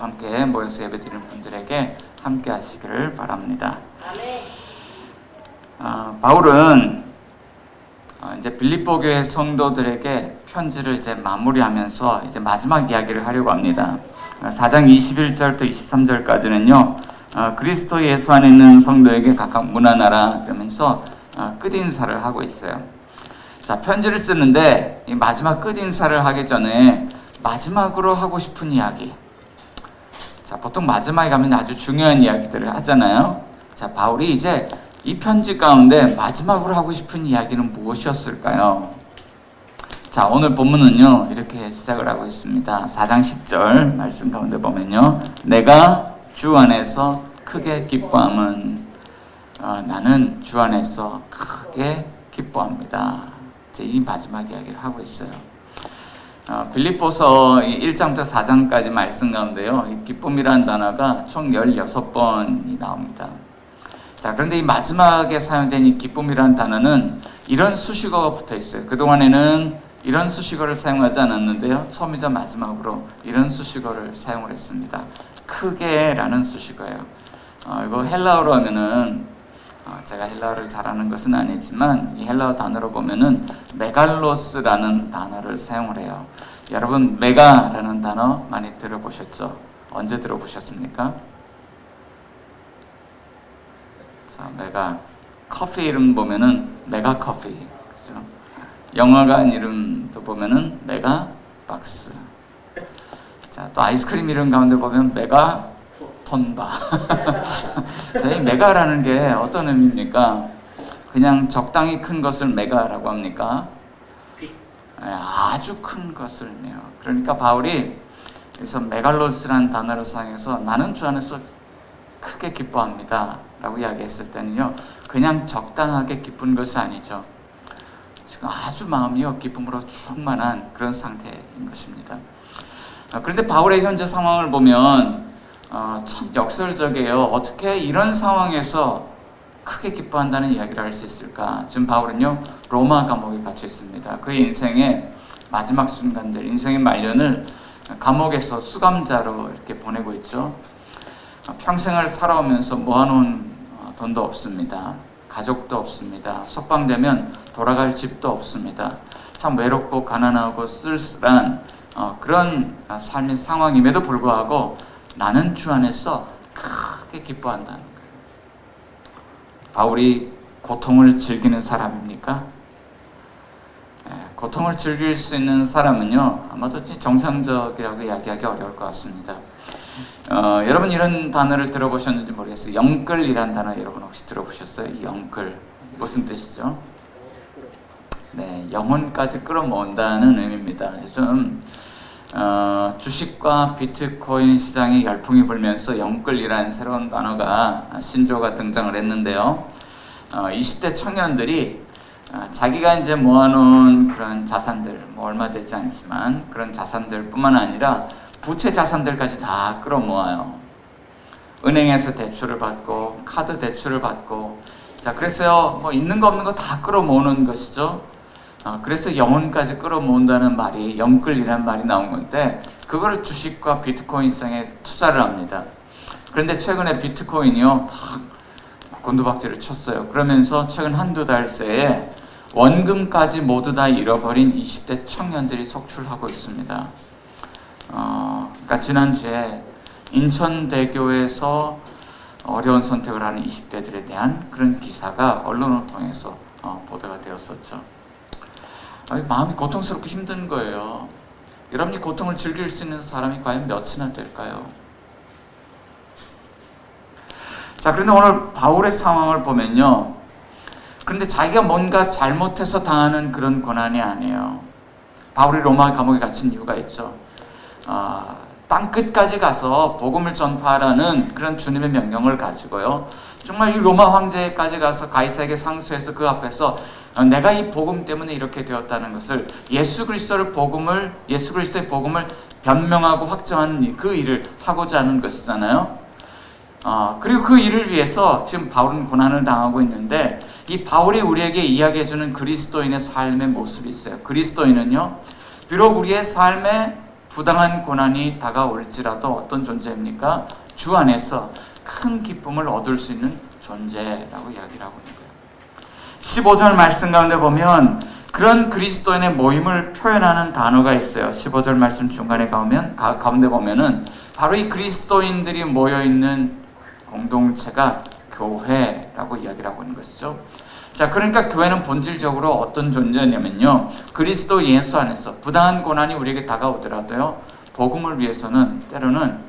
함께 모여서 예배드리는 분들에게 함께 하시기를 바랍니다. 바울은 이제 빌립보 교회 성도들에게 편지를 이제 마무리하면서 이제 마지막 이야기를 하려고 합니다. 4장 21절부터 23절까지는요, 그리스도 예수 안에 있는 성도에게 각각 문안하라 그러면서 끝인사를 하고 있어요. 자, 편지를 쓰는데 이 마지막 끝인사를 하기 전에 마지막으로 하고 싶은 이야기. 자, 보통 마지막에 가면 아주 중요한 이야기들을 하잖아요. 자, 바울이 이제 이 편지 가운데 마지막으로 하고 싶은 이야기는 무엇이었을까요? 자, 오늘 본문은요, 이렇게 시작을 하고 있습니다. 4장 10절 말씀 가운데 보면요, 내가 주 안에서 크게 기뻐함은 나는 주 안에서 크게 기뻐합니다. 이제 이 마지막 이야기를 하고 있어요. 빌립보서 1장부터 4장까지 말씀 가운데요, 이 기쁨이라는 단어가 총 16번이 나옵니다. 자, 그런데 이 마지막에 사용된 이 기쁨이라는 단어는 이런 수식어가 붙어 있어요. 그동안에는 이런 수식어를 사용하지 않았는데요, 처음이자 마지막으로 이런 수식어를 사용을 했습니다. 크게라는 수식어예요. 이거 헬라어로 하면은 제가 헬라어를 잘하는 것은 아니지만 이 헬라어 단어로 보면은 메갈로스라는 단어를 사용을 해요. 여러분, 메가라는 단어 많이 들어보셨죠? 언제 들어보셨습니까? 자, 메가. 커피 이름 보면은 메가 커피, 그죠? 영화관 이름도 보면은 메가 박스. 자, 또 아이스크림 이름 가운데 보면 메가 톤바. 자, 이 메가라는 게 어떤 의미입니까? 그냥 적당히 큰 것을 메가라고 합니까? 아주 큰 것을요. 그러니까 바울이 여기서 메갈로스라는 단어를 사용해서 나는 주 안에서 크게 기뻐합니다 라고 이야기했을 때는요, 그냥 적당하게 기쁜 것이 아니죠. 지금 아주 마음이요, 기쁨으로 충만한 그런 상태인 것입니다. 그런데 바울의 현재 상황을 보면 참 역설적이에요. 어떻게 이런 상황에서 크게 기뻐한다는 이야기를 할 수 있을까? 지금 바울은요, 로마 감옥에 갇혀 있습니다. 그의 인생의 마지막 순간들, 인생의 말년을 감옥에서 수감자로 이렇게 보내고 있죠. 평생을 살아오면서 모아놓은 돈도 없습니다. 가족도 없습니다. 석방되면 돌아갈 집도 없습니다. 참 외롭고 가난하고 쓸쓸한 그런 삶의 상황임에도 불구하고 나는 주 안에서 크게 기뻐한다는 거예요. 바울이 고통을 즐기는 사람입니까? 고통을 즐길 수 있는 사람은요, 아마도 정상적이라고 이야기하기 어려울 것 같습니다. 여러분 이런 단어를 들어보셨는지 모르겠어요. 영끌이란 단어 여러분 혹시 들어보셨어요? 영끌 무슨 뜻이죠? 네, 영혼까지 끌어모은다는 의미입니다. 요즘 주식과 비트코인 시장에 열풍이 불면서 영끌이라는 새로운 단어가 신조어가 등장을 했는데요, 20대 청년들이 자기가 이제 모아놓은 그런 자산들, 뭐 얼마 되지 않지만 그런 자산들 뿐만 아니라 부채 자산들까지 다 끌어모아요. 은행에서 대출을 받고 카드 대출을 받고, 자, 그래서요, 뭐 있는 거 없는 거 다 끌어모으는 것이죠. 그래서 영혼까지 끌어모은다는 말이 영끌이라는 말이 나온 건데, 그걸 주식과 비트코인 시장에 투자를 합니다. 그런데 최근에 비트코인이요, 곤두박질을 쳤어요. 그러면서 최근 한두 달 새에 원금까지 모두 다 잃어버린 20대 청년들이 속출하고 있습니다. 그러니까 지난주에 인천대교에서 어려운 선택을 하는 20대들에 대한 그런 기사가 언론을 통해서 보도가 되었었죠. 마음이 고통스럽고 힘든 거예요. 여러분이 고통을 즐길 수 있는 사람이 과연 몇이나 될까요? 자, 그런데 오늘 바울의 상황을 보면요, 그런데 자기가 뭔가 잘못해서 당하는 그런 고난이 아니에요. 바울이 로마 감옥에 갇힌 이유가 있죠. 땅 끝까지 가서 복음을 전파하라는 그런 주님의 명령을 가지고요, 정말 이 로마 황제까지 가서 가이사에게 상소해서 그 앞에서 내가 이 복음 때문에 이렇게 되었다는 것을, 예수 그리스도의 복음을 변명하고 확정하는 그 일을 하고자 하는 것이잖아요. 그리고 그 일을 위해서 지금 바울은 고난을 당하고 있는데, 이 바울이 우리에게 이야기해주는 그리스도인의 삶의 모습이 있어요. 그리스도인은요, 비록 우리의 삶에 부당한 고난이 다가올지라도 어떤 존재입니까? 주 안에서 큰 기쁨을 얻을 수 있는 존재라고 이야기를 하고 있는 거예요. 15절 말씀 가운데 보면 그런 그리스도인의 모임을 표현하는 단어가 있어요. 15절 말씀 중간에 가운데 보면은 바로 이 그리스도인들이 모여있는 공동체가 교회라고 이야기를 하고 있는 것이죠. 자, 그러니까 교회는 본질적으로 어떤 존재냐면요, 그리스도 예수 안에서 부당한 고난이 우리에게 다가오더라도요, 복음을 위해서는 때로는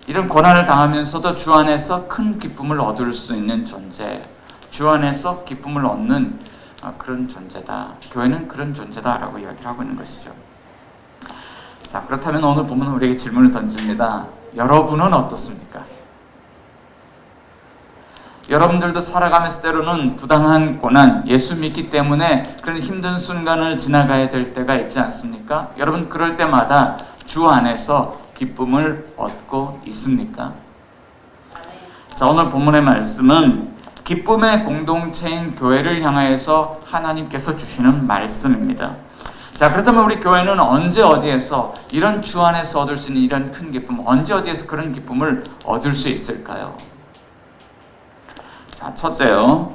이런 고난을 당하면서도 주 안에서 큰 기쁨을 얻을 수 있는 존재, 주 안에서 기쁨을 얻는 그런 존재다. 교회는 그런 존재다라고 이야기를 하고 있는 것이죠. 자, 그렇다면 오늘 본문은 우리에게 질문을 던집니다. 여러분은 어떻습니까? 여러분들도 살아가면서 때로는 부당한 고난, 예수 믿기 때문에 그런 힘든 순간을 지나가야 될 때가 있지 않습니까? 여러분 그럴 때마다 주 안에서 기쁨을 얻고 있습니까? 자, 오늘 본문의 말씀은 기쁨의 공동체인 교회를 향하여서 하나님께서 주시는 말씀입니다. 자, 그렇다면 우리 교회는 언제 어디에서 이런 주 안에서 얻을 수 있는 이런 큰 기쁨, 언제 어디에서 그런 기쁨을 얻을 수 있을까요? 자, 첫째요,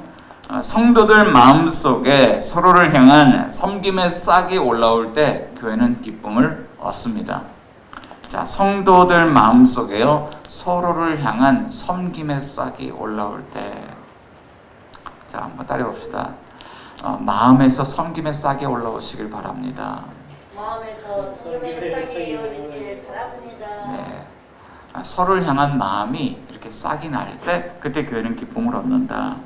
성도들 마음속에 서로를 향한 섬김의 싹이 올라올 때 교회는 기쁨을 얻습니다. 자, 성도들 마음속에요, 서로를 향한 섬김의 싹이 올라올 때, 자, 한번 따라해 봅시다. 마음에서 섬김의 싹이 올라오시길 바랍니다. 마음에서 섬김의 싹이 올리시길 바랍니다. 네, 서로를 향한 마음이 이렇게 싹이 날 때 그때 교회는 기쁨을 얻는다.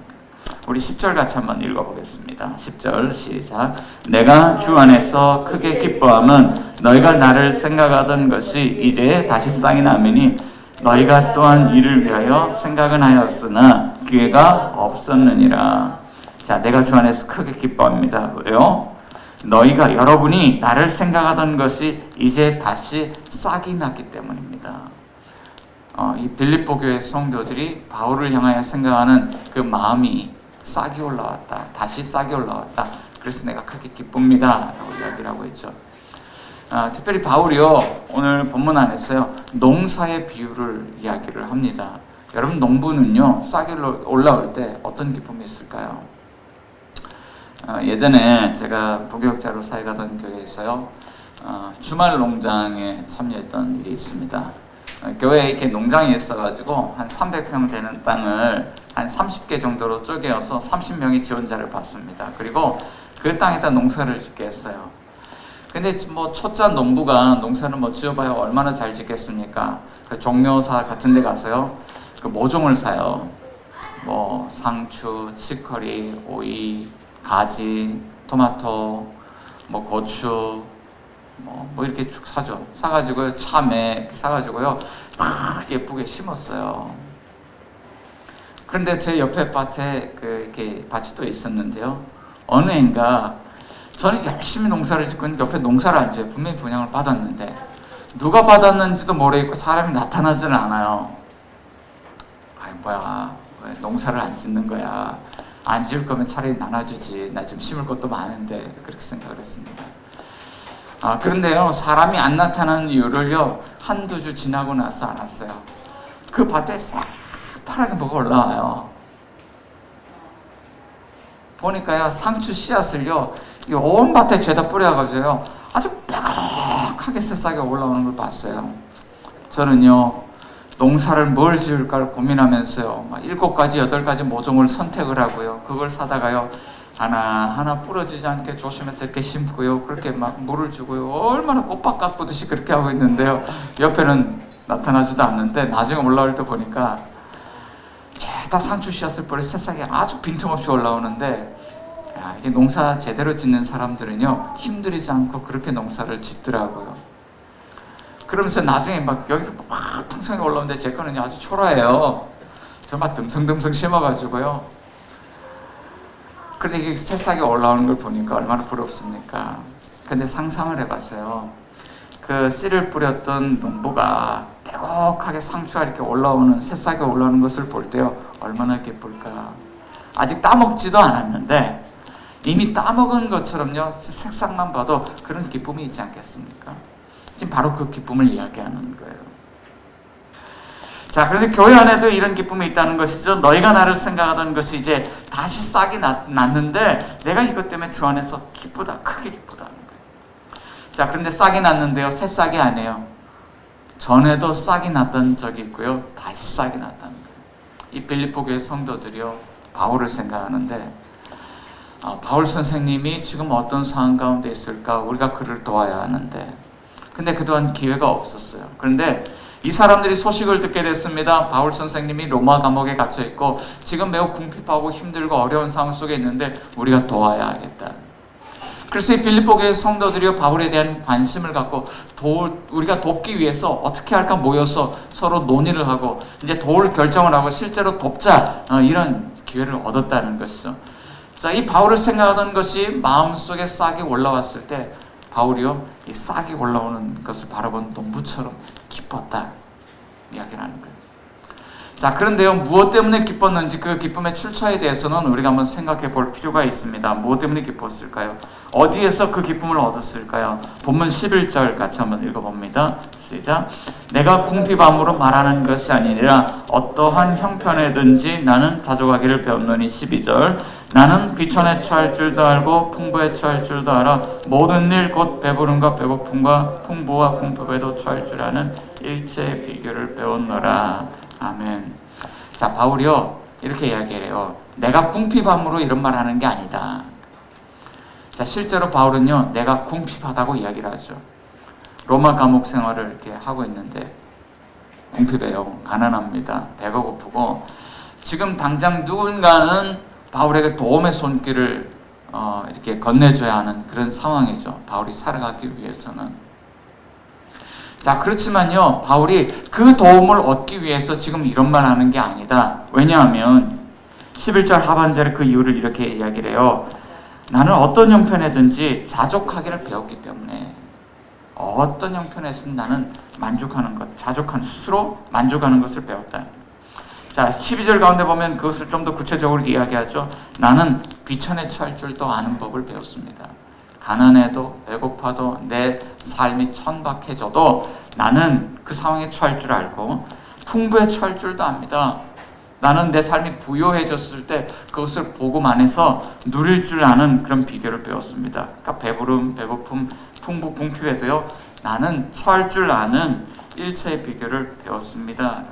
우리 10절 같이 한번 읽어보겠습니다. 10절 시작. 내가 주 안에서 크게 기뻐함은 너희가 나를 생각하던 것이 이제 다시 싹이 나매니 너희가 또한 이를 위하여 생각은 하였으나 기회가 없었느니라. 자, 내가 주 안에서 크게 기뻐합니다. 왜요? 너희가, 여러분이 나를 생각하던 것이 이제 다시 싹이 났기 때문입니다. 이 빌립보 교회 성도들이 바울을 향하여 생각하는 그 마음이 싹이 올라왔다. 다시 싹이 올라왔다. 그래서 내가 크게 기쁩니다. 라고 이야기를 하고 있죠. 특별히 바울이요, 오늘 본문 안에서요, 농사의 비유를 이야기를 합니다. 여러분, 농부는요, 싹이 올라올 때 어떤 기쁨이 있을까요? 예전에 제가 부교육자로 사역하던 교회에서요, 주말 농장에 참여했던 일이 있습니다. 교회에 이렇게 농장이 있어가지고 한 300평 되는 땅을 한 30개 정도로 쪼개어서 30명의 지원자를 받습니다. 그리고 그 땅에다 농사를 짓게 했어요. 근데 뭐 초짜 농부가 농사를 뭐 지어봐야 얼마나 잘 짓겠습니까? 그 종묘사 같은 데 가서요, 그 모종을 사요. 뭐 상추, 치커리, 오이, 가지, 토마토, 뭐 고추, 뭐 이렇게 쭉 사죠. 사가지고요, 참외 이렇게 사가지고요, 막 예쁘게 심었어요. 그런데 제 옆에 밭에 이렇게 밭이 또 있었는데요, 어느 해인가 저는 열심히 농사를 짓고 있는데 옆에 농사를 안 지어요. 분명히 분양을 받았는데 누가 받았는지도 모르겠고 사람이 나타나지는 않아요. 아이, 뭐야, 왜 농사를 안 짓는 거야? 안 지을 거면 차라리 나눠주지. 나 지금 심을 것도 많은데. 그렇게 생각을 했습니다. 그런데요, 사람이 안 나타나는 이유를요, 한두 주 지나고 나서 알았어요. 그 밭에 새파랗게 뭐가 올라와요. 보니까요, 상추 씨앗을요, 온 밭에 죄다 뿌려가지고요, 아주 뾰족하게 새싹이 올라오는 걸 봤어요. 저는요, 농사를 뭘 지을까 고민하면서요, 막 7가지, 8가지 모종을 선택을 하고요, 그걸 사다가요, 하나 부러지지 않게 조심해서 이렇게 심고요, 그렇게 막 물을 주고요, 얼마나 꽃밭 가꾸듯이 그렇게 하고 있는데요, 옆에는 나타나지도 않는데 나중에 올라올 때 보니까 죄다 상추 씨앗을 뿌려 새싹이 아주 빈틈없이 올라오는데, 야, 이게 농사 제대로 짓는 사람들은요, 힘들이지 않고 그렇게 농사를 짓더라고요. 그러면서 나중에 막 여기서 막 풍성이 올라오는데 제 거는 아주 초라해요. 저 막 듬성듬성 심어가지고요. 그런데 이게 새싹이 올라오는 걸 보니까 얼마나 부럽습니까? 근데 상상을 해봤어요. 그 씨를 뿌렸던 농부가 빼곡하게 상추가 이렇게 올라오는, 새싹이 올라오는 것을 볼 때요, 얼마나 기쁠까. 아직 따먹지도 않았는데 이미 따먹은 것처럼요, 색상만 봐도 그런 기쁨이 있지 않겠습니까? 지금 바로 그 기쁨을 이야기하는 거예요. 자, 그런데 교회 안에도 이런 기쁨이 있다는 것이죠. 너희가 나를 생각하던 것이 이제 다시 싹이 났는데 내가 이것 때문에 주 안에서 기쁘다, 크게 기쁘다는 거예요. 자, 그런데 싹이 났는데요, 새 싹이 아니에요. 전에도 싹이 났던 적이 있고요, 다시 싹이 났다는 거예요. 이 빌립보 교회 성도들이요, 바울을 생각하는데 바울 선생님이 지금 어떤 상황 가운데 있을까? 우리가 그를 도와야 하는데, 근데 그동안 기회가 없었어요. 그런데 이 사람들이 소식을 듣게 됐습니다. 바울 선생님이 로마 감옥에 갇혀 있고 지금 매우 궁핍하고 힘들고 어려운 상황 속에 있는데 우리가 도와야 하겠다. 그래서 이 빌립보 교회 성도들이 바울에 대한 관심을 갖고 우리가 돕기 위해서 어떻게 할까 모여서 서로 논의를 하고 이제 도울 결정을 하고 실제로 돕자, 이런 기회를 얻었다는 것이죠. 자, 이 바울을 생각하던 것이 마음속에 싹이 올라왔을 때 바울이요, 이 싹이 올라오는 것을 바라본 농부처럼 기뻤다 이야기를 하는 거예요. 자, 그런데요, 무엇 때문에 기뻤는지 그 기쁨의 출처에 대해서는 우리가 한번 생각해 볼 필요가 있습니다. 무엇 때문에 기뻤을까요? 어디에서 그 기쁨을 얻었을까요? 본문 11절 같이 한번 읽어봅니다. 시작. 내가 궁핍함으로 말하는 것이 아니라 어떠한 형편에든지 나는 자족하기를 배웠노니. 12절. 나는 비천에 처할 줄도 알고 풍부에 처할 줄도 알아 모든 일 곧 배부름과 배고픔과 풍부와 궁핍에도 처할 줄 아는 일체의 비결을 배웠노라. 아멘. 자, 바울이요, 이렇게 이야기해요. 내가 궁핍함으로 이런 말 하는 게 아니다. 자, 실제로 바울은요, 내가 궁핍하다고 이야기를 하죠. 로마 감옥 생활을 이렇게 하고 있는데 궁핍해요. 가난합니다. 배가 고프고 지금 당장 누군가는 바울에게 도움의 손길을 이렇게 건네줘야 하는 그런 상황이죠. 바울이 살아가기 위해서는. 자, 그렇지만요, 바울이 그 도움을 얻기 위해서 지금 이런 말 하는 게 아니다. 왜냐하면 11절 하반절에 그 이유를 이렇게 이야기를 해요. 나는 어떤 형편에든지 자족하기를 배웠기 때문에, 어떤 형편에서는 나는 만족하는 것, 자족하는, 스스로 만족하는 것을 배웠다. 자, 12절 가운데 보면 그것을 좀 더 구체적으로 이야기하죠. 나는 비천에 처할 줄도 아는 법을 배웠습니다. 가난해도 배고파도 내 삶이 천박해져도 나는 그 상황에 처할 줄 알고 풍부에 처할 줄도 압니다. 나는 내 삶이 부요해졌을 때 그것을 복음 안에서 누릴 줄 아는 그런 비결을 배웠습니다. 그러니까 배부름, 배고픔, 풍부, 궁핍에도요, 나는 처할 줄 아는 일체의 비결을 배웠습니다.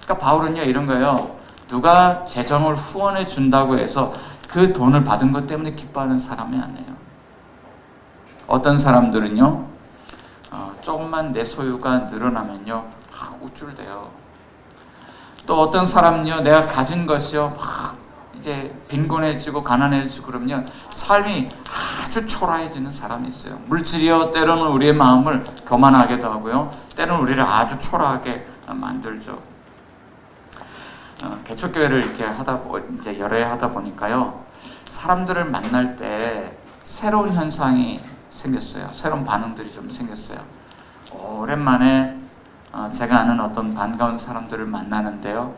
그러니까 바울은요, 이런 거예요. 누가 재정을 후원해 준다고 해서 그 돈을 받은 것 때문에 기뻐하는 사람이 아니에요. 어떤 사람들은요, 조금만 내 소유가 늘어나면요, 막 우쭐대요. 또 어떤 사람은요, 내가 가진 것이요, 막 이제 빈곤해지고 가난해지고 그러면 삶이 아주 초라해지는 사람이 있어요. 물질이요, 때로는 우리의 마음을 교만하게도 하고요, 때로는 우리를 아주 초라하게 만들죠. 개척교회를 이렇게 이제 여러 해 하다 보니까요, 사람들을 만날 때 새로운 현상이 생겼어요. 새로운 반응들이 좀 생겼어요. 오랜만에 제가 아는 어떤 반가운 사람들을 만나는데요.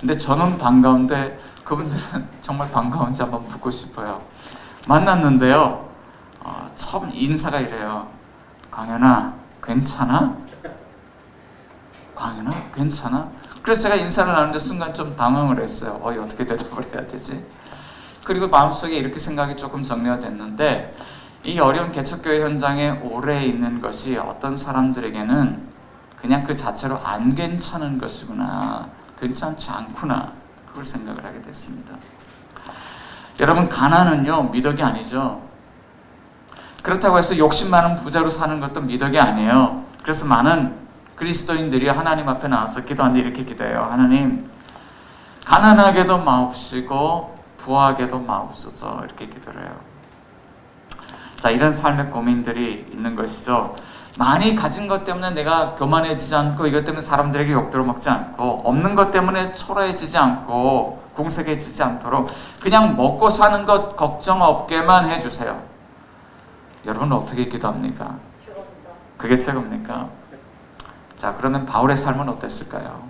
근데 저는 반가운데 그분들은 정말 반가운지 한번 묻고 싶어요. 만났는데요, 처음 인사가 이래요. 광현아, 괜찮아? 광현아, 괜찮아? 그래서 제가 인사를 나누는데 순간 좀 당황을 했어요. 어떻게 대답을 해야 되지? 그리고 마음속에 이렇게 생각이 조금 정리가 됐는데, 이 어려운 개척교회 현장에 오래 있는 것이 어떤 사람들에게는 그냥 그 자체로 안 괜찮은 것이구나, 괜찮지 않구나, 그걸 생각을 하게 됐습니다. 여러분, 가난은요, 미덕이 아니죠. 그렇다고 해서 욕심 많은 부자로 사는 것도 미덕이 아니에요. 그래서 많은 그리스도인들이 하나님 앞에 나와서 기도하는데 이렇게 기도해요. 하나님, 가난하게도 마옵시고 부하게도 마옵소서, 이렇게 기도를 해요. 자, 이런 삶의 고민들이 있는 것이죠. 많이 가진 것 때문에 내가 교만해지지 않고, 이것 때문에 사람들에게 욕 들어먹지 않고, 없는 것 때문에 초라해지지 않고 궁색해지지 않도록 그냥 먹고 사는 것 걱정 없게만 해주세요. 여러분 어떻게 기도합니까? 최고입니다. 그게 최고입니까? 자, 그러면 바울의 삶은 어땠을까요?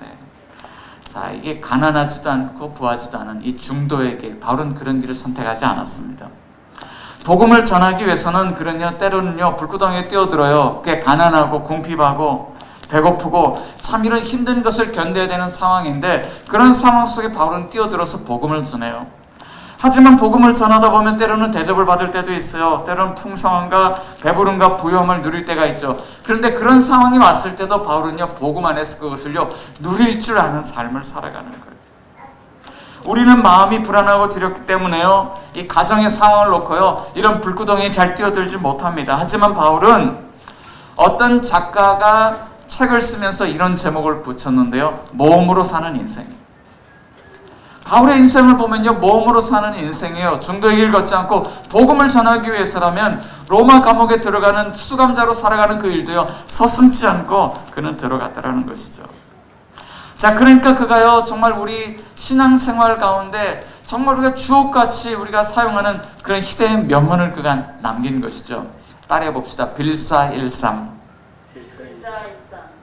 네. 자, 이게 가난하지도 않고 부하지도 않은 이 중도의 길, 바울은 그런 길을 선택하지 않았습니다. 복음을 전하기 위해서는 그런요 때로는요 불구덩이에 뛰어들어요. 꽤 가난하고 궁핍하고 배고프고 참 이런 힘든 것을 견뎌야 되는 상황인데 그런 상황 속에 바울은 뛰어들어서 복음을 전해요. 하지만 복음을 전하다 보면 때로는 대접을 받을 때도 있어요. 때로는 풍성함과 배부름과 부요함을 누릴 때가 있죠. 그런데 그런 상황이 왔을 때도 바울은요 복음 안에서 그것을요 누릴 줄 아는 삶을 살아가는 거예요. 우리는 마음이 불안하고 두렵기 때문에요 이 가정의 상황을 놓고요 이런 불구덩이에 잘 뛰어들지 못합니다. 하지만 바울은 어떤 작가가 책을 쓰면서 이런 제목을 붙였는데요, 모험으로 사는 인생. 바울의 인생을 보면요 모험으로 사는 인생이에요. 중도의 길 걷지 않고 복음을 전하기 위해서라면 로마 감옥에 들어가는 수감자로 살아가는 그 일도요 서슴지 않고 그는 들어갔다라는 것이죠. 자, 그러니까 그가요 정말 우리 신앙생활 가운데 정말 우리가 주옥같이 우리가 사용하는 그런 희대의 명언을 그가 남긴 것이죠. 따라해 봅시다. 빌사일상.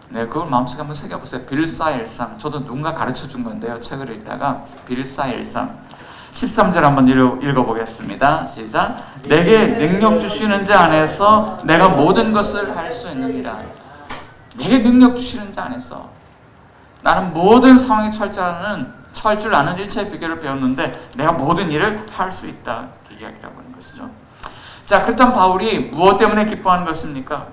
네, 그걸 마음속에 한번 새겨보세요. 빌사일상. 저도 누군가 가르쳐준 건데요. 책을 읽다가 빌사일상. 13절 한번 읽어보겠습니다. 시작. 내게 능력 주시는 자 안에서 내가 모든 것을 할 수 있느니라. 내게 능력 주시는 자 안에서 나는 모든 상황에 처할 줄 아는 일체의 비결을 배웠는데 내가 모든 일을 할 수 있다. 그 이야기라고 하는 것이죠. 자, 그렇다면 바울이 무엇 때문에 기뻐하는 것입니까?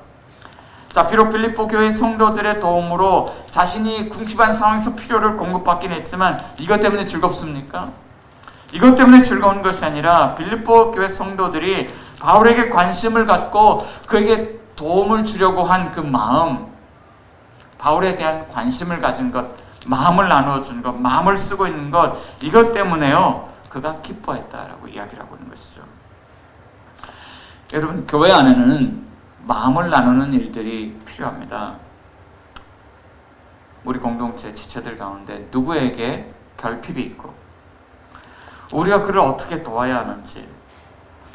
자, 비록 빌립보 교회 성도들의 도움으로 자신이 궁핍한 상황에서 필요를 공급받긴 했지만 이것 때문에 즐겁습니까? 이것 때문에 즐거운 것이 아니라 빌립보 교회 성도들이 바울에게 관심을 갖고 그에게 도움을 주려고 한 그 마음, 바울에 대한 관심을 가진 것, 마음을 나누어준 것, 마음을 쓰고 있는 것, 이것 때문에요 그가 기뻐했다라고 이야기를 하고 있는 것이죠. 여러분, 교회 안에는 마음을 나누는 일들이 필요합니다. 우리 공동체 지체들 가운데 누구에게 결핍이 있고 우리가 그를 어떻게 도와야 하는지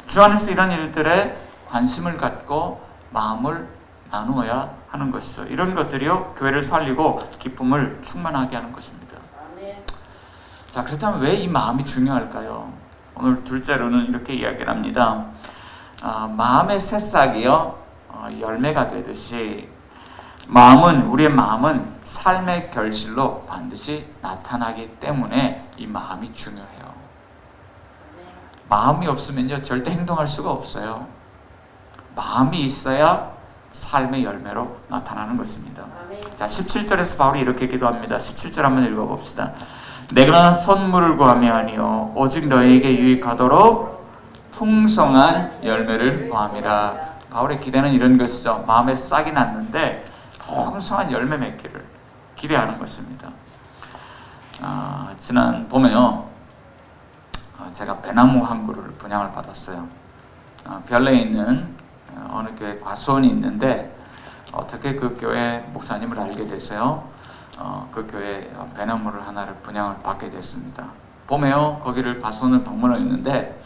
주 안에서 이런 일들에 관심을 갖고 마음을 나누어야 하는 것이죠. 이런 것들이요 교회를 살리고 기쁨을 충만하게 하는 것입니다. 자, 그렇다면 왜 이 마음이 중요할까요? 오늘 둘째로는 이렇게 이야기를 합니다. 마음의 새싹이요 열매가 되듯이 우리의 마음은 삶의 결실로 반드시 나타나기 때문에 이 마음이 중요해요. 마음이 없으면요 절대 행동할 수가 없어요. 마음이 있어야 삶의 열매로 나타나는 것입니다. 자, 17절에서 바울이 이렇게 기도합니다. 17절 한번 읽어봅시다. 내가 선물을 구함이 아니요 오직 너에게 유익하도록 풍성한 열매를 구함이라. 바울의 기대는 이런 것이죠. 마음에 싹이 났는데 풍성한 열매 맺기를 기대하는 것입니다. 지난 봄에요 제가 배나무 한 그루를 분양을 받았어요. 별내에 있는 어느 교회 과수원이 있는데 어떻게 그 교회 목사님을 알게 돼서요 그 교회 배나무를 하나를 분양을 받게 됐습니다. 봄에요 거기를 과수원을 방문했는데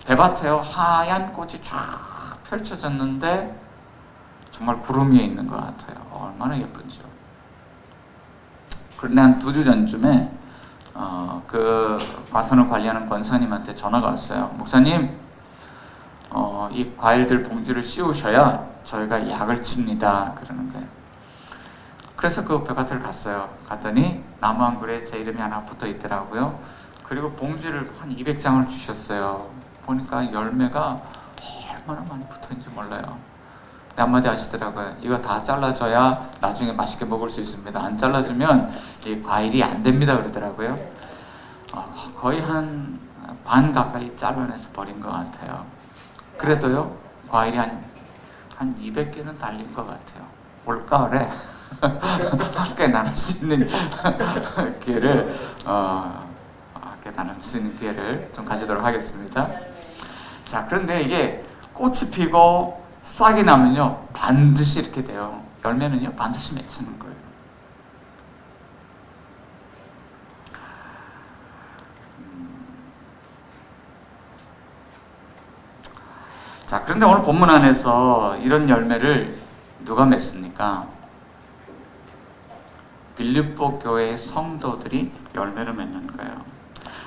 배밭에요 하얀 꽃이 쫙 펼쳐졌는데 정말 구름 위에 있는 것 같아요. 얼마나 예쁜지요. 그런데 한 2주 전쯤에 그 과수원을 관리하는 권사님한테 전화가 왔어요. 목사님, 이 과일들 봉지를 씌우셔야 저희가 약을 칩니다. 그러는 거예요. 그래서 그 배밭을 갔어요. 갔더니 나무 한 그루에 제 이름이 하나 붙어 있더라고요. 그리고 봉지를 한 200장을 주셨어요. 보니까 열매가 얼마나 많이 붙어있는지 몰라요. 한마디 하시더라고요. 이거 다 잘라줘야 나중에 맛있게 먹을 수 있습니다. 안 잘라주면 이 과일이 안 됩니다. 그러더라고요. 거의 한 반 가까이 잘라내서 버린 것 같아요. 그래도요 과일이 한 200개는 달린 것 같아요. 올가을에 함께 나눌 수 있는 기회를 함께 나눌 수 있는 기회를 좀 가지도록 하겠습니다. 자, 그런데 이게 꽃이 피고 싹이 나면요 반드시 이렇게 돼요. 열매는요 반드시 맺히는 거예요. 자, 그런데 오늘 본문 안에서 이런 열매를 누가 맺습니까? 빌립보 교회의 성도들이 열매를 맺는 거예요.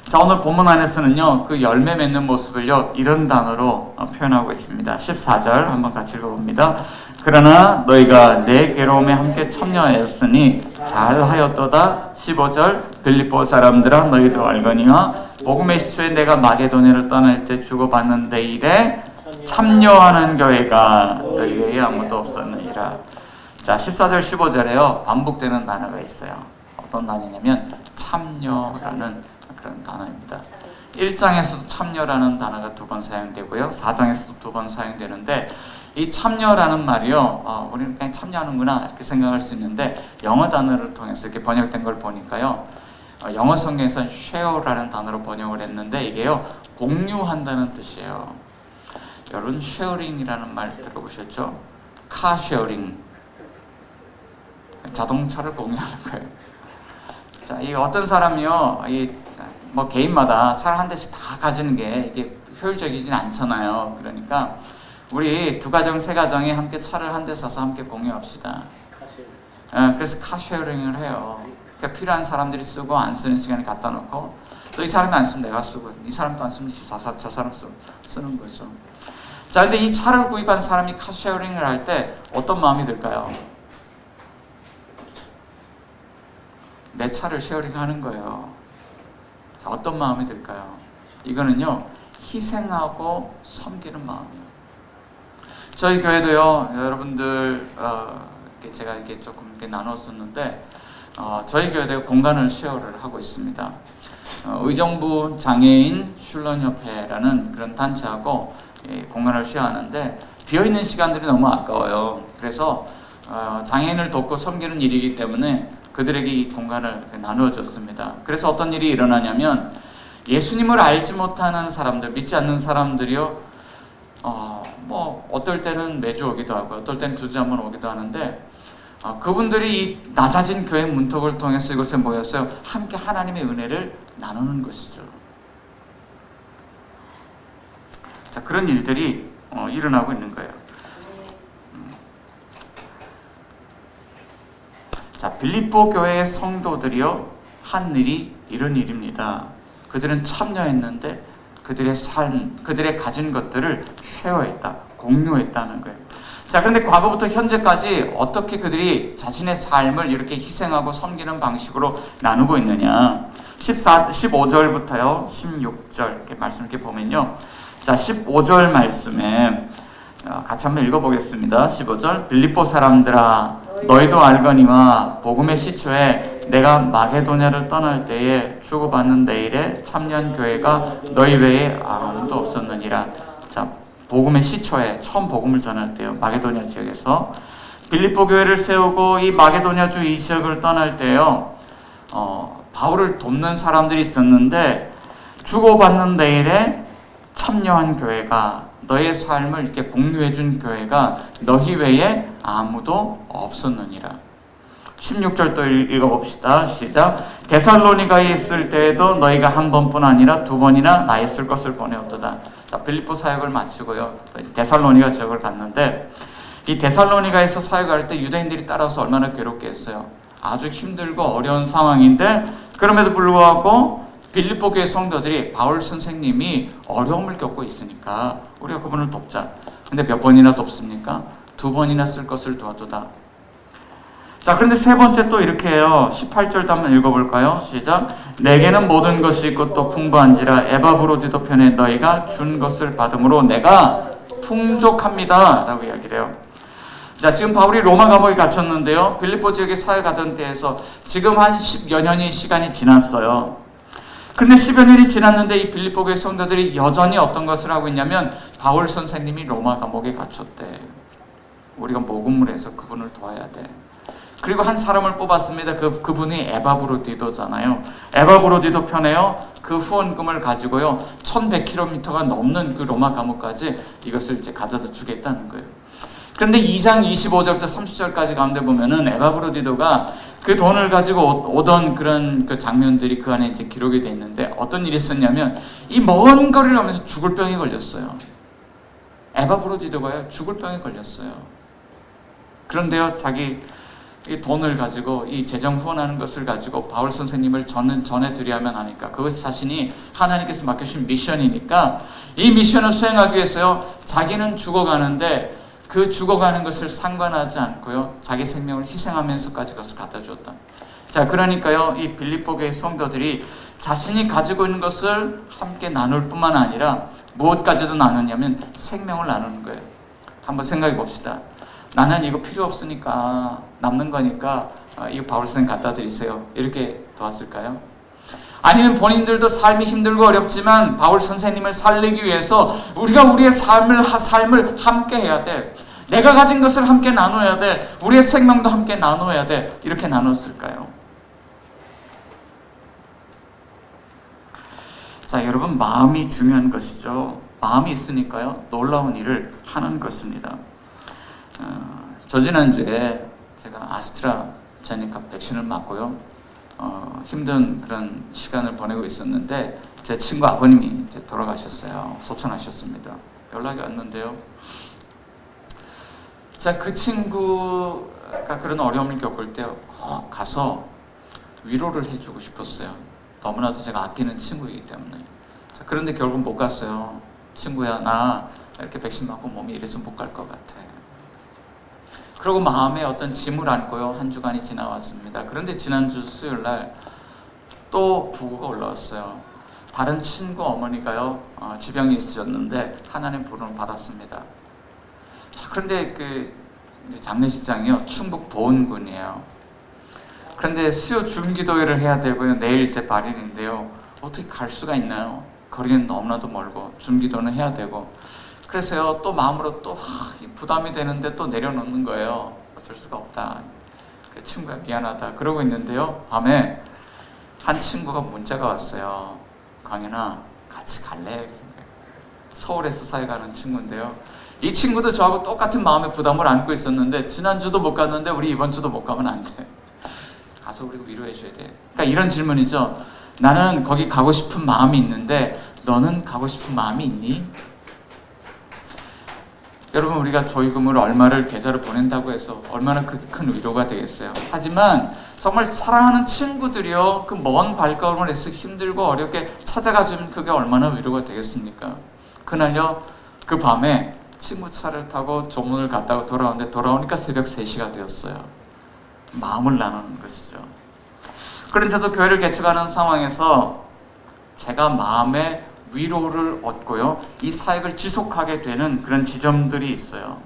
자, 오늘 본문 안에서는요, 그 열매 맺는 모습을요, 이런 단어로 표현하고 있습니다. 14절 한번 같이 읽어봅니다. 그러나 너희가 내 괴로움에 함께 참여하였으니 잘하였도다. 15절 빌립보 사람들아 너희도 알거니와 복음의 시초에 내가 마게도냐를 떠날 때 주고받는 데 일에 참여하는 교회가 너희 외에 아무도 없었느니라. 자, 14절 15절에요 반복되는 단어가 있어요. 어떤 단어냐면 참여라는 그런 단어입니다. 1장에서도 참여라는 단어가 2번 사용되고요. 4장에서도 2번 사용되는데 이 참여라는 말이요. 우리는 그냥 참여하는구나 이렇게 생각할 수 있는데 영어 단어를 통해서 이렇게 번역된 걸 보니까요. 영어 성경에서는 share라는 단어로 번역을 했는데 이게요. 공유한다는 뜻이에요. 여러분 sharing이라는 말 들어보셨죠? car sharing. 자동차를 공유하는 거예요. 자, 이 어떤 사람이요. 뭐 개인마다 차를 한 대씩 다 가지는 게 이게 효율적이진 않잖아요. 그러니까 우리 2가정, 3가정이 함께 차를 한 대 사서 함께 공유합시다. 그래서 카쉐어링을 해요. 그러니까 필요한 사람들이 쓰고 안 쓰는 시간에 갖다 놓고 또 이 사람이 안 쓰면 내가 쓰고 이 사람도 안 쓰면 저 사람 쓰는 거죠. 자, 근데 이 차를 구입한 사람이 카쉐어링을 할 때 어떤 마음이 들까요? 내 차를 쉐어링하는 거예요. 자, 어떤 마음이 들까요? 이거는요, 희생하고 섬기는 마음이에요. 저희 교회도요, 여러분들, 제가 이렇게 조금 이렇게 나눴었는데, 저희 교회도 공간을 쉐어를 하고 있습니다. 의정부 장애인 슐런협회라는 그런 단체하고 공간을 쉐어하는데, 비어있는 시간들이 너무 아까워요. 그래서 장애인을 돕고 섬기는 일이기 때문에 그들에게 이 공간을 나누어 줬습니다. 그래서 어떤 일이 일어나냐면 예수님을 알지 못하는 사람들, 믿지 않는 사람들이요, 뭐 어떨 때는 매주 오기도 하고 어떨 때는 2주에 한 번 오기도 하는데 그분들이 이 낮아진 교회 문턱을 통해서 이곳에 모였어요. 함께 하나님의 은혜를 나누는 것이죠. 자, 그런 일들이 일어나고 있는 거예요. 자, 빌립보 교회의 성도들이요 한 일이 이런 일입니다. 그들은 참여했는데 그들의 삶, 그들의 가진 것들을 쉐어했다, 공유했다는 거예요. 자, 그런데 과거부터 현재까지 어떻게 그들이 자신의 삶을 이렇게 희생하고 섬기는 방식으로 나누고 있느냐? 15절부터요 16절 이렇게 말씀 이렇게 보면요. 자, 15절 말씀에 같이 한번 읽어보겠습니다. 15절 빌립보 사람들아 너희도 알거니와 복음의 시초에 내가 마게도냐를 떠날 때에 주고받는 데 일에 참여한 교회가 너희 외에 아무도 없었느니라. 자, 복음의 시초에 처음 복음을 전할 때요 마게도냐 지역에서 빌립보 교회를 세우고 이 마게도냐주 이 지역을 떠날 때요 바울을 돕는 사람들이 있었는데 주고받는 데 일에 참여한 교회가 너의 삶을 이렇게 공유해준 교회가 너희 외에 아무도 없었느니라. 16절 또 읽어봅시다. 시작. 데살로니가에 있을 때에도 너희가 한 번뿐 아니라 2번이나 나의 쓸 것을 보내었도다. 자, 빌립보 사역을 마치고요 데살로니가 지역을 갔는데 이 데살로니가에서 사역할 때 유대인들이 따라서 얼마나 괴롭게 했어요. 아주 힘들고 어려운 상황인데 그럼에도 불구하고 빌립보 교회 성도들이 바울 선생님이 어려움을 겪고 있으니까 우리가 그분을 돕자. 근데 몇 번이나 돕습니까? 2번이나 쓸 것을 도와도다. 자, 그런데 3번째 또 이렇게 해요. 18절도 한번 읽어볼까요? 시작. 내게는 모든 것이 있고 또 풍부한지라 에바브로디도 편에 너희가 준 것을 받음으로 내가 풍족합니다 라고 이야기를 해요. 자, 지금 바울이 로마 감옥에 갇혔는데요 빌립보 지역에 사역하던 때에서 지금 한 10여 년이 시간이 지났어요. 그런데 10여 년이 지났는데 이 빌립보 교회 성도들이 여전히 어떤 것을 하고 있냐면 바울 선생님이 로마 감옥에 갇혔대. 우리가 모금을 해서 그분을 도와야 돼. 그리고 한 사람을 뽑았습니다. 그분이 에바브로디도잖아요. 에바브로디도 편에요. 그 후원금을 가지고요 1100km가 넘는 그 로마 감옥까지 이것을 이제 가져다 주겠다는 거예요. 그런데 2장 25절부터 30절까지 가운데 보면은 에바브로디도가 그 돈을 가지고 오던 그런 그 장면들이 그 안에 이제 기록이 돼 있는데 어떤 일이 있었냐면 이 먼 거리를 오면서 죽을 병에 걸렸어요. 에바브로디도가요 죽을 병에 걸렸어요. 그런데요 자기 이 돈을 가지고 이 재정 후원하는 것을 가지고 바울 선생님을 전해드려야만 하니까 그것이 자신이 하나님께서 맡겨주신 미션이니까 이 미션을 수행하기 위해서요 자기는 죽어가는데 그 죽어가는 것을 상관하지 않고요 자기 생명을 희생하면서까지 그것을 갖다 주었다. 자, 그러니까요 이 빌립보 교회 성도들이 자신이 가지고 있는 것을 함께 나눌 뿐만 아니라 무엇까지도 나누냐면 생명을 나누는 거예요. 한번 생각해 봅시다. 나는 이거 필요 없으니까 남는 거니까 이거 바울 선생님 갖다 드리세요. 이렇게 도왔을까요? 아니면 본인들도 삶이 힘들고 어렵지만 바울 선생님을 살리기 위해서 우리가 우리의 삶을 함께 해야 돼. 내가 가진 것을 함께 나눠야 돼. 우리의 생명도 함께 나눠야 돼. 이렇게 나눴을까요? 자, 여러분 마음이 중요한 것이죠. 마음이 있으니까요 놀라운 일을 하는 것입니다. 저 지난주에 제가 아스트라제네카 백신을 맞고요 힘든 그런 시간을 보내고 있었는데 제 친구 아버님이 이제 돌아가셨어요. 소천하셨습니다. 연락이 왔는데요. 자, 그 친구가 그런 어려움을 겪을 때 꼭 가서 위로를 해주고 싶었어요. 너무나도 제가 아끼는 친구이기 때문에. 자, 그런데 결국 못 갔어요. 친구야, 나 이렇게 백신 맞고 몸이 이래서 못 갈 것 같아. 그리고 마음에 어떤 짐을 안고요 한 주간이 지나왔습니다. 그런데 지난주 수요일 날 또 부고가 올라왔어요. 다른 친구 어머니가요 지병이 있으셨는데 하나님 부름을 받았습니다. 자, 그런데 그 장례식장이요 충북 보은군이에요. 그런데 수요 중기도회를 해야 되고요 내일 제 발인인데요 어떻게 갈 수가 있나요? 거리는 너무나도 멀고 중기도는 해야 되고 그래서요 또 마음으로 또 부담이 되는데 또 내려놓는 거예요. 어쩔 수가 없다. 그래, 친구야 미안하다 그러고 있는데요 밤에 한 친구가 문자가 왔어요. 광현아 같이 갈래? 서울에서 사회 가는 친구인데요 이 친구도 저하고 똑같은 마음의 부담을 안고 있었는데 지난주도 못 갔는데 우리 이번 주도 못 가면 안 돼. 가서 우리 위로해 줘야 돼. 그러니까 이런 질문이죠. 나는 거기 가고 싶은 마음이 있는데 너는 가고 싶은 마음이 있니? 여러분 우리가 조의금을 얼마를 계좌로 보낸다고 해서 얼마나 그게 큰 위로가 되겠어요. 하지만 정말 사랑하는 친구들이요 그 먼 발걸음을 해서 힘들고 어렵게 찾아가주면 그게 얼마나 위로가 되겠습니까? 그날요 그 밤에 친구 차를 타고 조문을 갔다가 돌아오니까 새벽 3시가 되었어요. 마음을 나누는 것이죠. 그런 저도 교회를 개척하는 상황에서 제가 마음의 위로를 얻고요 이 사역을 지속하게 되는 그런 지점들이 있어요.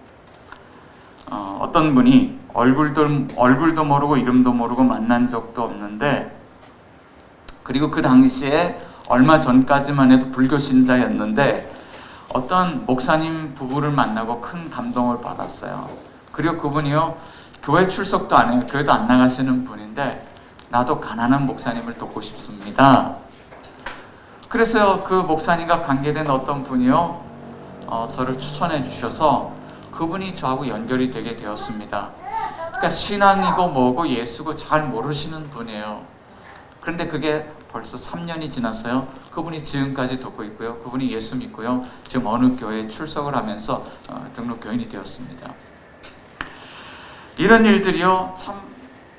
어떤 분이 얼굴도 모르고 이름도 모르고 만난 적도 없는데 그리고 그 당시에 얼마 전까지만 해도 불교 신자였는데 어떤 목사님 부부를 만나고 큰 감동을 받았어요. 그리고 그분이요 교회 출석도 안 해요. 교회도 안 나가시는 분인데 나도 가난한 목사님을 돕고 싶습니다. 그래서요 그 목사님과 관계된 어떤 분이요 저를 추천해 주셔서 그분이 저하고 연결이 되게 되었습니다. 그러니까 신앙이고 뭐고 예수고 잘 모르시는 분이에요. 그런데 그게 벌써 3년이 지나서요 그분이 지금까지 돕고 있고요 그분이 예수 믿고요 지금 어느 교회에 출석을 하면서 등록 교인이 되었습니다. 이런 일들이요 참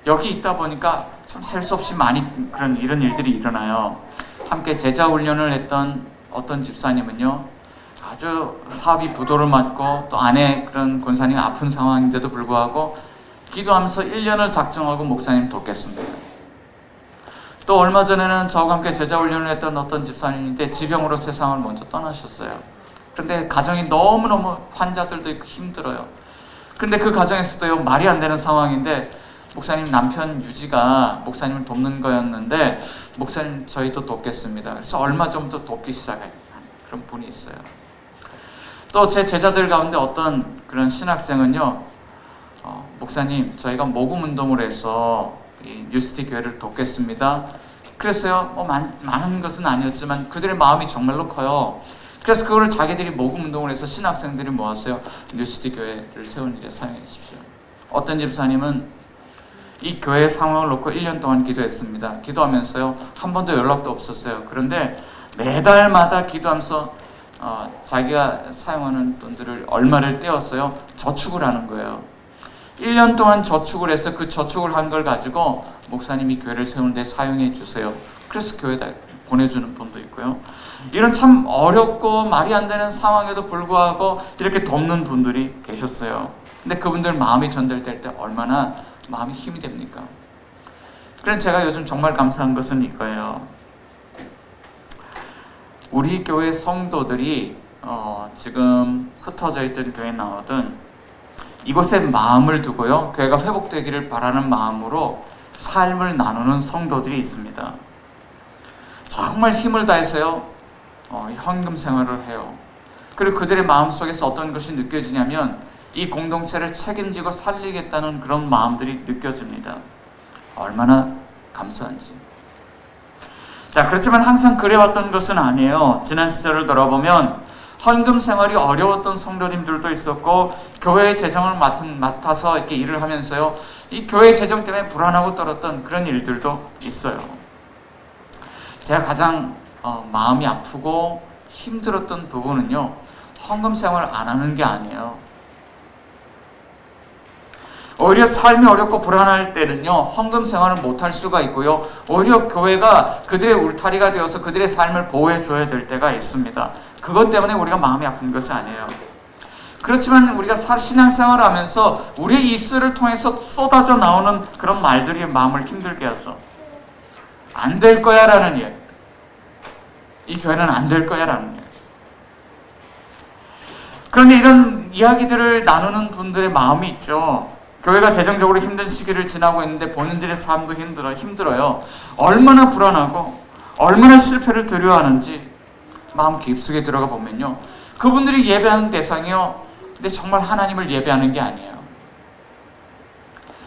여기 있다 보니까 참 셀 수 없이 많이 이런 일들이 일어나요. 함께 제자 훈련을 했던 어떤 집사님은요 아주 사업이 부도를 맞고 또 아내 그런 권사님이 아픈 상황인데도 불구하고 기도하면서 1년을 작정하고 목사님 돕겠습니다. 또 얼마 전에는 저와 함께 제자 훈련을 했던 어떤 집사님인데 지병으로 세상을 먼저 떠나셨어요. 그런데 가정이 너무너무 환자들도 있고 힘들어요. 그런데 그 가정에서도요 말이 안 되는 상황인데 목사님 남편 유지가 목사님을 돕는 거였는데 목사님 저희도 돕겠습니다. 그래서 얼마 전부터 돕기 시작한 그런 분이 있어요. 또 제 제자들 가운데 어떤 그런 신학생은요 목사님 저희가 모금 운동을 해서 이 뉴스티 교회를 돕겠습니다. 그래서요 많은 것은 아니었지만 그들의 마음이 정말로 커요. 그래서 그거를 자기들이 모금 운동을 해서 신학생들이 모았어요. 뉴스티 교회를 세운 일에 사용해 주십시오. 어떤 집사님은 이 교회 상황을 놓고 1년 동안 기도했습니다. 기도하면서요 한 번도 연락도 없었어요. 그런데 매달마다 기도하면서 자기가 사용하는 돈들을 얼마를 떼었어요. 저축을 하는 거예요. 1년 동안 저축을 해서 그 저축을 한 걸 가지고 목사님이 교회를 세우는데 사용해 주세요. 그래서 교회에다 보내주는 분도 있고요. 이런 참 어렵고 말이 안 되는 상황에도 불구하고 이렇게 돕는 분들이 계셨어요. 근데 그분들 마음이 전달될 때 얼마나 마음이 힘이 됩니까? 그래서 제가 요즘 정말 감사한 것은 이거예요. 우리 교회 성도들이 지금 흩어져 있던 교회 나오든 이곳에 마음을 두고요, 교회가 회복되기를 바라는 마음으로 삶을 나누는 성도들이 있습니다. 정말 힘을 다해서요, 현금 생활을 해요. 그리고 그들의 마음속에서 어떤 것이 느껴지냐면 이 공동체를 책임지고 살리겠다는 그런 마음들이 느껴집니다. 얼마나 감사한지. 자, 그렇지만 항상 그래왔던 것은 아니에요. 지난 시절을 돌아보면 헌금 생활이 어려웠던 성도님들도 있었고, 교회의 재정을 맡아서 이렇게 일을 하면서요, 이 교회 재정 때문에 불안하고 떨었던 그런 일들도 있어요. 제가 가장 마음이 아프고 힘들었던 부분은요, 헌금 생활을 안 하는 게 아니에요. 오히려 삶이 어렵고 불안할 때는요, 헌금 생활을 못할 수가 있고요, 오히려 교회가 그들의 울타리가 되어서 그들의 삶을 보호해 줘야 될 때가 있습니다. 그것 때문에 우리가 마음이 아픈 것이 아니에요. 그렇지만 우리가 신앙생활을 하면서 우리의 입술을 통해서 쏟아져 나오는 그런 말들이 마음을 힘들게 하죠. 안 될 거야 라는 이야기. 이 교회는 안 될 거야 라는 이야기. 그런데 이런 이야기들을 나누는 분들의 마음이 있죠. 교회가 재정적으로 힘든 시기를 지나고 있는데 본인들의 삶도 힘들어요. 얼마나 불안하고 얼마나 실패를 두려워하는지 마음 깊숙이 들어가 보면요, 그분들이 예배하는 대상이요, 근데 정말 하나님을 예배하는 게 아니에요.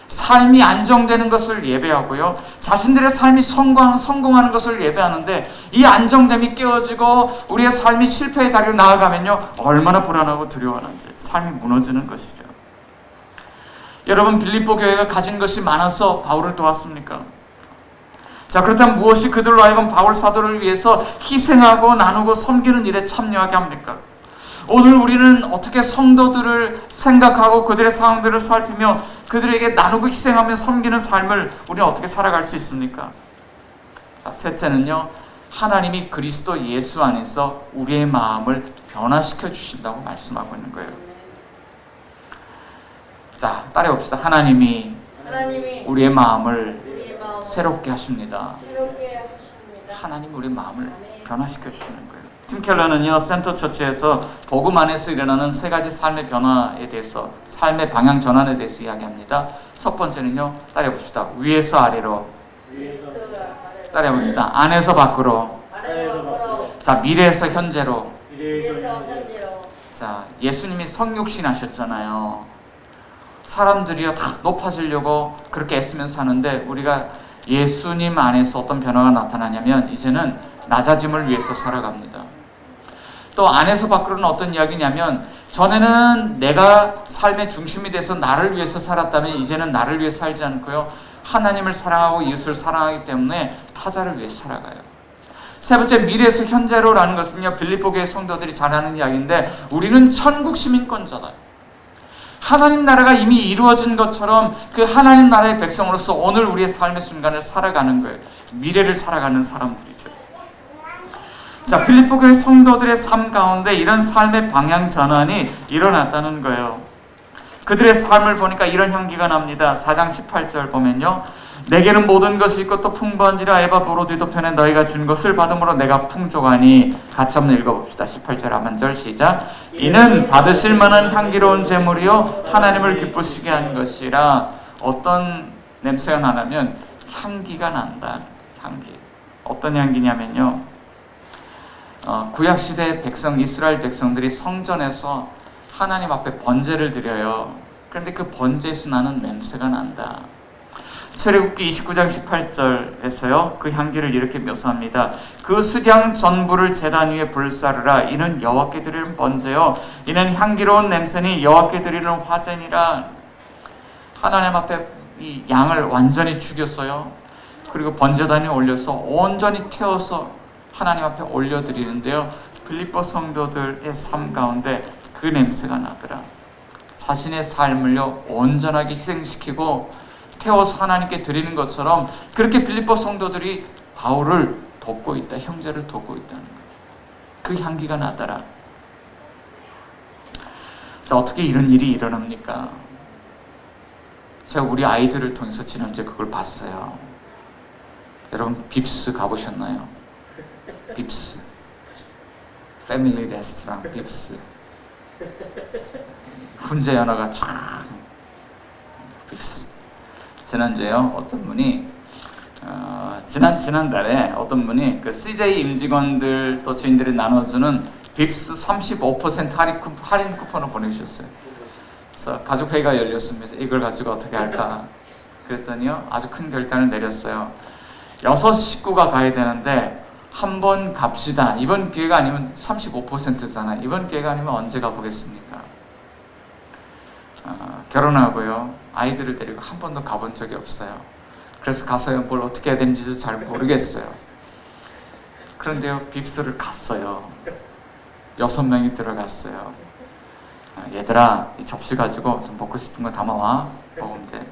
삶이 안정되는 것을 예배하고요, 자신들의 삶이 성공하는 것을 예배하는데, 이 안정됨이 깨어지고 우리의 삶이 실패의 자리로 나아가면요, 얼마나 불안하고 두려워하는지, 삶이 무너지는 것이죠. 여러분, 빌립보 교회가 가진 것이 많아서 바울을 도왔습니까? 자, 그렇다면 무엇이 그들로 하여금 바울 사도를 위해서 희생하고 나누고 섬기는 일에 참여하게 합니까? 오늘 우리는 어떻게 성도들을 생각하고 그들의 상황들을 살피며 그들에게 나누고 희생하며 섬기는 삶을 우리는 어떻게 살아갈 수 있습니까? 자, 셋째는요, 하나님이 그리스도 예수 안에서 우리의 마음을 변화시켜 주신다고 말씀하고 있는 거예요. 자, 따라해 봅시다. 하나님이 우리의 마음을 새롭게 하십니다. 하나님 우리의 마음을 변화시켜 주시는 거예요. 팀 켈러는요, 센터 처치에서 복음 안에서 일어나는 세 가지 삶의 변화에 대해서, 삶의 방향 전환에 대해서 이야기합니다. 첫 번째는요, 따라해 봅시다. 위에서 아래로. 따라해 봅시다. 안에서 밖으로. 자, 미래에서 현재로. 자, 예수님이 성육신 하셨잖아요. 사람들이요, 다 높아지려고 그렇게 애쓰면서 사는데, 우리가 예수님 안에서 어떤 변화가 나타나냐면 이제는 낮아짐을 위해서 살아갑니다. 또 안에서 밖으로는 어떤 이야기냐면, 전에는 내가 삶의 중심이 돼서 나를 위해서 살았다면 이제는 나를 위해 살지 않고요, 하나님을 사랑하고 이웃을 사랑하기 때문에 타자를 위해 살아가요. 세 번째, 미래에서 현재로라는 것은요, 빌립보 교회 성도들이 잘 아는 이야기인데, 우리는 천국 시민권자다. 하나님 나라가 이미 이루어진 것처럼 그 하나님 나라의 백성으로서 오늘 우리의 삶의 순간을 살아가는 거예요. 미래를 살아가는 사람들이죠. 자, 빌립보 교회 성도들의 삶 가운데 이런 삶의 방향 전환이 일어났다는 거예요. 그들의 삶을 보니까 이런 향기가 납니다. 4장 18절 보면요, 내게는 모든 것이 있고 또 풍부한지라 에바 보로디도 편에 너희가 준 것을 받음으로 내가 풍족하니. 같이 한번 읽어봅시다. 18절 한 절 시작. 이는 받으실 만한 향기로운 제물이요 하나님을 기쁘시게 한 것이라. 어떤 냄새가 나냐면 향기가 난다. 향기. 어떤 향기냐면요, 구약시대 백성, 이스라엘 백성들이 성전에서 하나님 앞에 번제를 드려요. 그런데 그 번제에서 나는 냄새가 난다. 출애굽기 29장 18절에서요, 그 향기를 이렇게 묘사합니다. 그 수량 전부를 제단 위에 불사르라. 이는 여호와께 드리는 번제요 이는 향기로운 냄새니 여호와께 드리는 화제니라. 하나님 앞에 이 양을 완전히 죽였어요. 그리고 번제단에 올려서 온전히 태워서 하나님 앞에 올려드리는데요, 빌립보 성도들의 삶 가운데 그 냄새가 나더라. 자신의 삶을요 온전하게 희생시키고 태워서 하나님께 드리는 것처럼 그렇게 빌립보 성도들이 바울을 돕고 있다, 형제를 돕고 있다는 거예요. 그 향기가 나더라. 자, 어떻게 이런 일이 일어납니까? 제가 우리 아이들을 통해서 지난주에 그걸 봤어요. 여러분 빕스 가보셨나요? 빕스 패밀리 레스토랑 빕스 훈제 연어가 쫙 빕스. 지난주에요 어떤 분이 지난달에 어떤 분이 그 CJ 임직원들 또 주인들이 나눠주는 빕스 35% 할인 쿠폰을 보내주셨어요. 그래서 가족회의가 열렸습니다. 이걸 가지고 어떻게 할까? 그랬더니요 아주 큰 결단을 내렸어요. 6식구가 가야 되는데 한번 갑시다. 이번 기회가 아니면 35%잖아. 이번 기회가 아니면 언제 가보겠습니까? 결혼하고요 아이들을 데리고 한 번도 가본 적이 없어요. 그래서 가서요 뭘 어떻게 해야 되는지도 잘 모르겠어요. 그런데요 빕스를 갔어요. 6명이 들어갔어요. 얘들아 이 접시 가지고 좀 먹고 싶은 거 담아와. 먹으면 돼.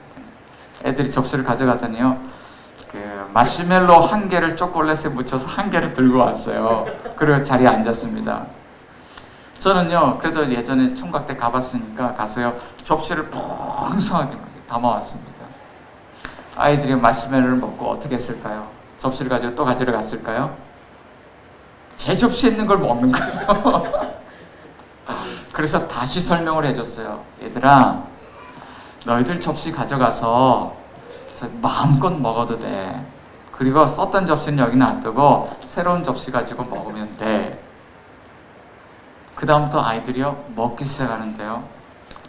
애들이 접시를 가져가더니요 그 마시멜로 1개를 초콜릿에 묻혀서 1개를 들고 왔어요. 그리고 자리에 앉았습니다. 저는요 그래도 예전에 총각 때 가봤으니까 가서요 접시를 풍성하게 담아왔습니다. 아이들이 마시멜로를 먹고 어떻게 했을까요? 접시를 가지고 또 가지러 갔을까요? 제 접시에 있는 걸 먹는 거예요. 그래서 다시 설명을 해줬어요. 얘들아 너희들 접시 가져가서 마음껏 먹어도 돼. 그리고 썼던 접시는 여기 놔두고 새로운 접시 가지고 먹으면 돼. 그 다음부터 아이들이요 먹기 시작하는데요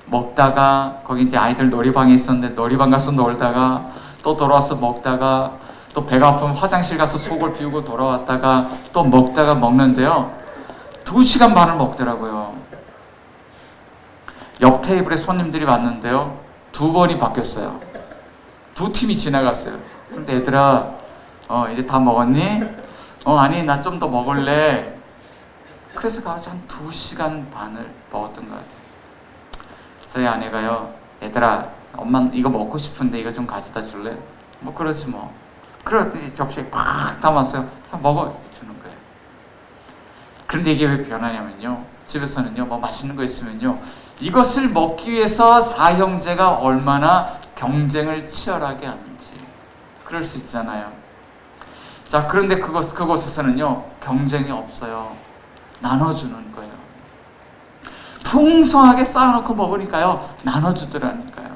먹다가 거기 이제 아이들 놀이방에 있었는데 놀이방 가서 놀다가 또 돌아와서 먹다가 또 배가 아프면 화장실 가서 속을 비우고 돌아왔다가 또 먹다가 먹는데요 2시간 반을 먹더라고요. 옆 테이블에 손님들이 왔는데요 2번이 바뀌었어요. 2팀이 지나갔어요. 근데 얘들아 이제 다 먹었니? 아니 나 좀 더 먹을래. 그래서 가서 한 2시간 반을 먹었던 것 같아요. 저희 아내가요 얘들아 엄마 이거 먹고 싶은데 이거 좀 가져다 줄래? 뭐 그러지 뭐. 그랬더니 접시에 팍 담았어요. 자 먹어 이렇게 주는 거예요. 그런데 이게 왜 변하냐면요 집에서는요 뭐 맛있는 거 있으면요 이것을 먹기 위해서 4형제가 얼마나 경쟁을 치열하게 하는지 그럴 수 있잖아요. 자 그런데 그곳에서는요 경쟁이 없어요. 나눠주는 거예요. 풍성하게 쌓아놓고 먹으니까요 나눠주더라니까요.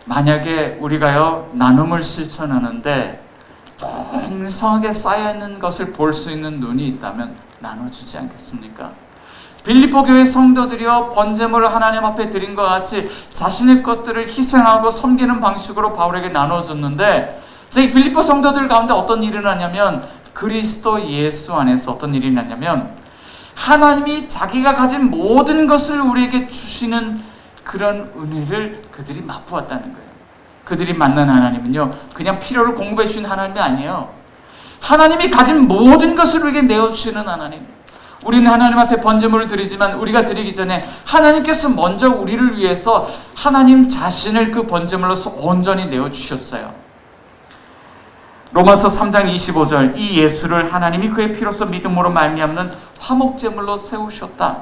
만약에 우리가요 나눔을 실천하는데 풍성하게 쌓여있는 것을 볼 수 있는 눈이 있다면 나눠주지 않겠습니까? 빌립보 교회 성도들이요 번제물을 하나님 앞에 드린 것 같이 자신의 것들을 희생하고 섬기는 방식으로 바울에게 나눠줬는데 이 빌립보 성도들 가운데 어떤 일이 일어나냐면 그리스도 예수 안에서 어떤 일이 일어나냐면 하나님이 자기가 가진 모든 것을 우리에게 주시는 그런 은혜를 그들이 맛보았다는 거예요. 그들이 만난 하나님은요 그냥 필요를 공급해 주시는 하나님이 아니에요. 하나님이 가진 모든 것을 우리에게 내어주시는 하나님. 우리는 하나님 앞에 번제물을 드리지만 우리가 드리기 전에 하나님께서 먼저 우리를 위해서 하나님 자신을 그 번제물로서 온전히 내어주셨어요. 로마서 3장 25절 이 예수를 하나님이 그의 피로서 믿음으로 말미암는 화목제물로 세우셨다.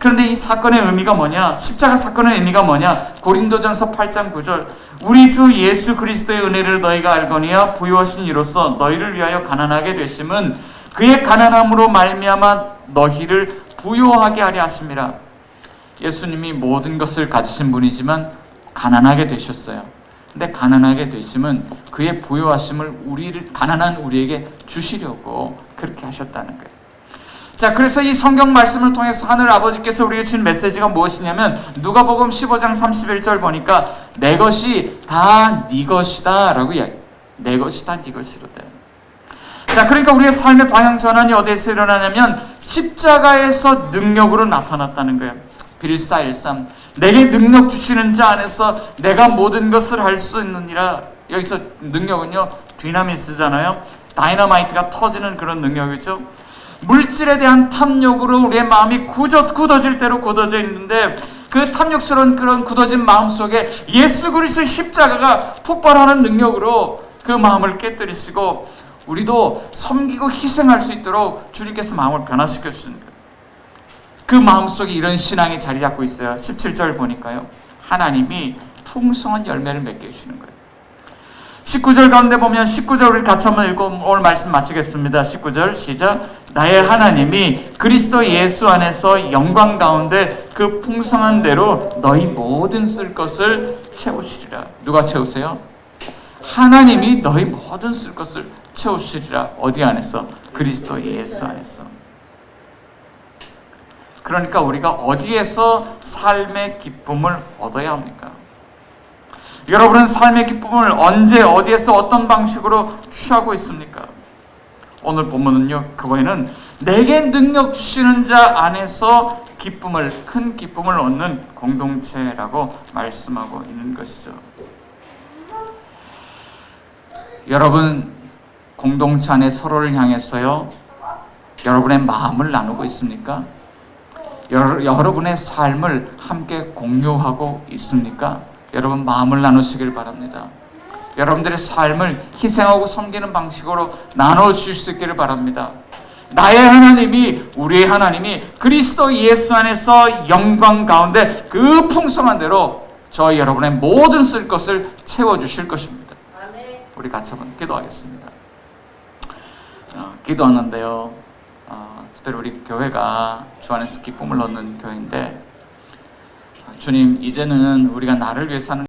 그런데 이 사건의 의미가 뭐냐? 십자가 사건의 의미가 뭐냐? 고린도전서 8장 9절 우리 주 예수 그리스도의 은혜를 너희가 알거니와 부요하신 이로써 너희를 위하여 가난하게 되심은 그의 가난함으로 말미암아 너희를 부요하게 하려 하심이라. 예수님이 모든 것을 가지신 분이지만 가난하게 되셨어요. 근데 가난하게 되심은 그의 부요하심을 가난한 우리에게 주시려고 그렇게 하셨다는 거예요. 자, 그래서 이 성경 말씀을 통해서 하늘 아버지께서 우리에게 준 메시지가 무엇이냐면 누가복음 15장 31절 보니까 내 것이 다 네 것이다 라고 이야기해요. 내 것이 다 네 것이로다. 자, 그러니까 우리의 삶의 방향 전환이 어디에서 일어나냐면 십자가에서 능력으로 나타났다는 거예요. 빌사일삼 내게 능력 주시는 자 안에서 내가 모든 것을 할 수 있느니라. 여기서 능력은요 디나미스잖아요. 다이너마이트가 터지는 그런 능력이죠. 물질에 대한 탐욕으로 우리의 마음이 굳어질 대로 굳어져 있는데, 그 탐욕스러운 그런 굳어진 마음 속에 예수 그리스도의 십자가가 폭발하는 능력으로 그 마음을 깨뜨리시고 우리도 섬기고 희생할 수 있도록 주님께서 마음을 변화시켜 주시는 거예요. 그 마음 속에 이런 신앙이 자리 잡고 있어요. 17절 보니까요, 하나님이 풍성한 열매를 맺게 해주시는 거예요. 19절 가운데 보면, 19절 우리 같이 한번 읽고 오늘 말씀 마치겠습니다. 19절 시작. 나의 하나님이 그리스도 예수 안에서 영광 가운데 그 풍성한 대로 너희 모든 쓸 것을 채우시리라. 누가 채우세요? 하나님이 너희 모든 쓸 것을 채우시리라. 어디 안에서? 그리스도 예수 안에서. 그러니까 우리가 어디에서 삶의 기쁨을 얻어야 합니까? 여러분은 삶의 기쁨을 언제, 어디에서, 어떤 방식으로 취하고 있습니까? 오늘 본문은요, 그거에는 내게 능력 주시는 자 안에서 기쁨을, 큰 기쁨을 얻는 공동체라고 말씀하고 있는 것이죠. 여러분, 공동체 안에 서로를 향해서요, 여러분의 마음을 나누고 있습니까? 여러분의 삶을 함께 공유하고 있습니까? 여러분, 마음을 나누시길 바랍니다. 여러분들의 삶을 희생하고 섬기는 방식으로 나눠주실 수 있기를 바랍니다. 나의 하나님이, 우리의 하나님이 그리스도 예수 안에서 영광 가운데 그 풍성한 대로 저희 여러분의 모든 쓸 것을 채워주실 것입니다. 우리 같이 한번 기도하겠습니다. 기도하는데요, 특별히 우리 교회가 주 안에서 기쁨을 얻는 교회인데, 주님, 이제는 우리가 나를 위해서 하는